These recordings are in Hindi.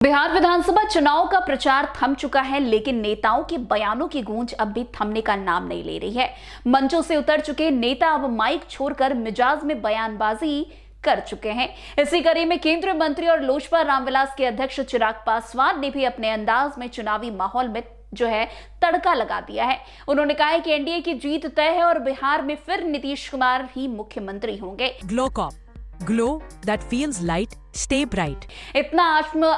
बिहार विधानसभा चुनाव का प्रचार थम चुका है, लेकिन नेताओं के बयानों की गूंज अब भी थमने का नाम नहीं ले रही है। मंचों से उतर चुके नेता अब माइक छोड़कर मिजाज में बयानबाजी कर चुके हैं। इसी कड़ी में केंद्रीय मंत्री और लोजपा रामविलास के अध्यक्ष चिराग पासवान ने भी अपने अंदाज में चुनावी माहौल में तड़का लगा दिया है। उन्होंने कहा है कि एनडीए की जीत तय है और बिहार में फिर नीतीश कुमार ही मुख्यमंत्री होंगे। Glow that feels light, stay bright. इतना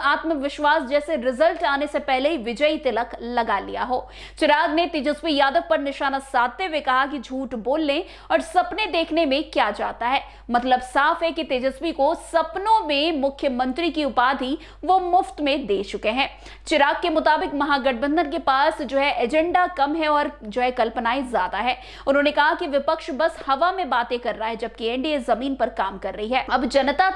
आत्मविश्वास जैसे रिजल्ट आने से पहले ही विजयी तिलक लगा लिया हो। चिराग ने तेजस्वी यादव पर निशाना साधते हुए कहा कि झूठ बोलने और सपने देखने में क्या जाता है। मतलब साफ है कि तेजस्वी को सपनों में मुख्यमंत्री की उपाधि वो मुफ्त में दे चुके हैं। चिराग के मुताबिक महागठबंधन के पास एजेंडा कम है और कल्पनाएं ज्यादा है। उन्होंने कहा कि विपक्ष बस हवा में बातें कर रहा है, जबकि एनडीए जमीन पर काम कर रही है। अब जनता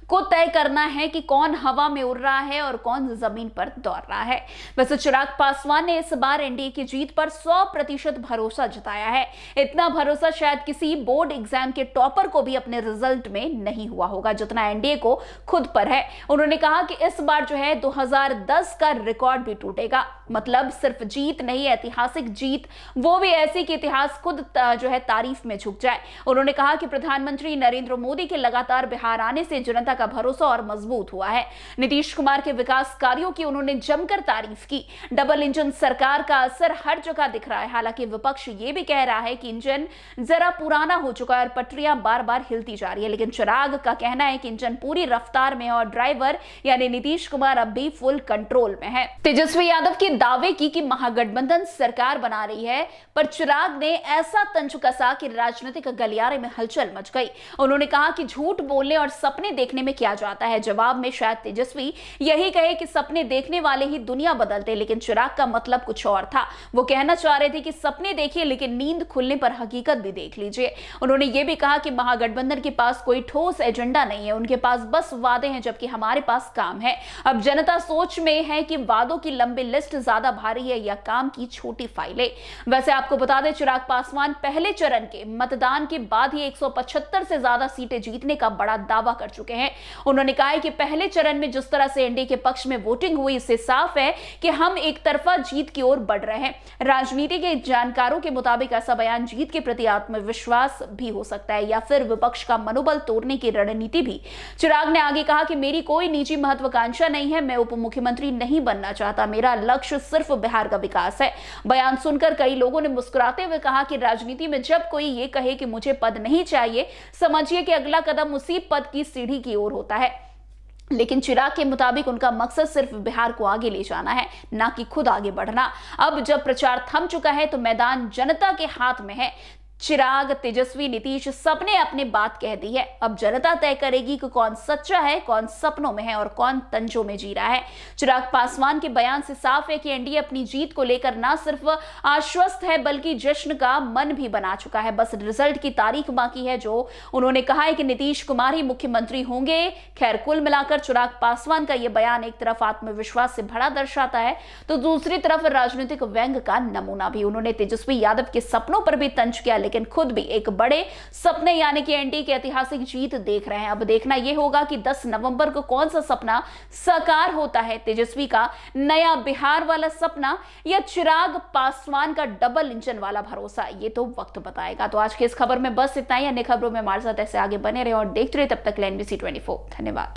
को तय करना है कि कौन हवा में उड़ रहा है और कौन जमीन पर दौड़ रहा है। वैसे चिराग पासवान ने इस बार एनडीए की जीत पर 100% भरोसा जताया है। इतना भरोसा शायद किसी बोर्ड एग्जाम के टॉपर को भी अपने रिजल्ट में नहीं हुआ होगा जितना एनडीए को खुद पर है। उन्होंने कहा कि इस बार 2010 का रिकॉर्ड भी टूटेगा। मतलब सिर्फ जीत नहीं, ऐतिहासिक जीत, वो भी ऐसी कि इतिहास खुद तारीफ में झुक जाए। उन्होंने कहा कि प्रधानमंत्री नरेंद्र मोदी के लगातार बिहार आने से जनता का भरोसा और मजबूत हुआ है। नीतीश कुमार के विकास कार्यों की उन्होंने जमकर तारीफ की। डबल इंजन सरकार का असर हर जगह दिख रहा है। हालांकि विपक्ष ये भी कह रहा है कि इंजन जरा पुराना हो चुका है और पटरियां बार बार हिलती जा रही है, लेकिन चिराग का कहना है कि इंजन पूरी रफ्तार में है और ड्राइवर यानी नीतीश कुमार अब भी फुल कंट्रोल में है। तेजस्वी यादव के दावे की कि महागठबंधन सरकार बना रही है, पर चिराग ने ऐसा तंज कसा कि राजनीतिक गलियारे में हलचल मच गई। उन्होंने कहा कि झूठ बोलने और सपने देखने में क्या जाता है। जवाब में शायद तेजस्वी यही कहे कि सपने देखने वाले ही दुनिया बदलते, लेकिन चिराग का मतलब कुछ और था। वो कहना चाह रहे थे कि सपने देखिए, लेकिन नींद खुलने पर हकीकत भी देख लीजिए। उन्होंने ये भी कहा कि महागठबंधन के पास कोई ठोस एजेंडा नहीं है, उनके पास बस वादे हैं, जबकि हमारे पास काम है। अब जनता सोच में है कि वादों की लंबी लिस्ट ज्यादा भारी है या काम की छोटी फाइलें। वैसे आपको बता दें, चिराग पासवान पहले चरण के मतदान के बाद ही 175 से ज्यादा सीटें जीतने का बड़ा दावा कर चुके हैं। उन्होंने कहा है कि पहले चरण में जिस तरह से एनडीए के पक्ष में वोटिंग हुई, इससे साफ है कि हम एक तरफा जीत की ओर बढ़ रहे हैं। राजनीति के जानकारों के मुताबिक ऐसा बयान जीत के प्रति आत्मविश्वास भी हो सकता है या फिर विपक्ष का मनोबल तोड़ने की रणनीति भी। चिराग ने आगे कहा कि मेरी कोई निजी महत्वाकांक्षा नहीं है, मैं उप मुख्यमंत्री नहीं बनना चाहता, मेरा लक्ष्य सिर्फ बिहार का विकास है। बयान सुनकर कई लोगों ने मुस्कुराते हुए कहा कि राजनीति में जब कोई ये कहे कि मुझे पद नहीं चाहिए, समझिए कि अगला कदम उसी पद की सीढ़ी की ओर होता है। लेकिन चिराग के मुताबिक उनका मकसद सिर्फ बिहार को आगे ले जाना है, ना कि खुद आगे बढ़ना। अब जब प्रचार थम चुका है तो मैदान जनता के हाथ में है। चिराग, तेजस्वी, नीतीश सबने अपनी बात कह दी है। अब जनता तय करेगी कि कौन सच्चा है, कौन सपनों में है और कौन तंजों में जी रहा है। चिराग पासवान के बयान से साफ है कि एनडीए अपनी जीत को लेकर ना सिर्फ आश्वस्त है, बल्कि जश्न का मन भी बना चुका है। बस रिजल्ट की तारीख बाकी है। जो उन्होंने कहा है कि नीतीश कुमार ही मुख्यमंत्री होंगे। खैर, कुल मिलाकर चिराग पासवान का यह बयान एक तरफ आत्मविश्वास से भरा दर्शाता है तो दूसरी तरफ राजनीतिक व्यंग का नमूना भी। उन्होंने तेजस्वी यादव के सपनों पर भी तंज किया, लेकिन खुद भी एक बड़े सपने यानी कि एनडीए की ऐतिहासिक जीत देख रहे हैं। अब देखना यह होगा कि 10 नवंबर को कौन सा सपना साकार होता है, तेजस्वी का नया बिहार वाला सपना या चिराग पासवान का डबल इंजन वाला भरोसा। ये तो वक्त बताएगा। तो आज की इस खबर में बस इतना ही। अन्य खबरों में हमारे साथ ऐसे आगे बने रहे और देखते रहे। तब तक एनबीसी 24। धन्यवाद।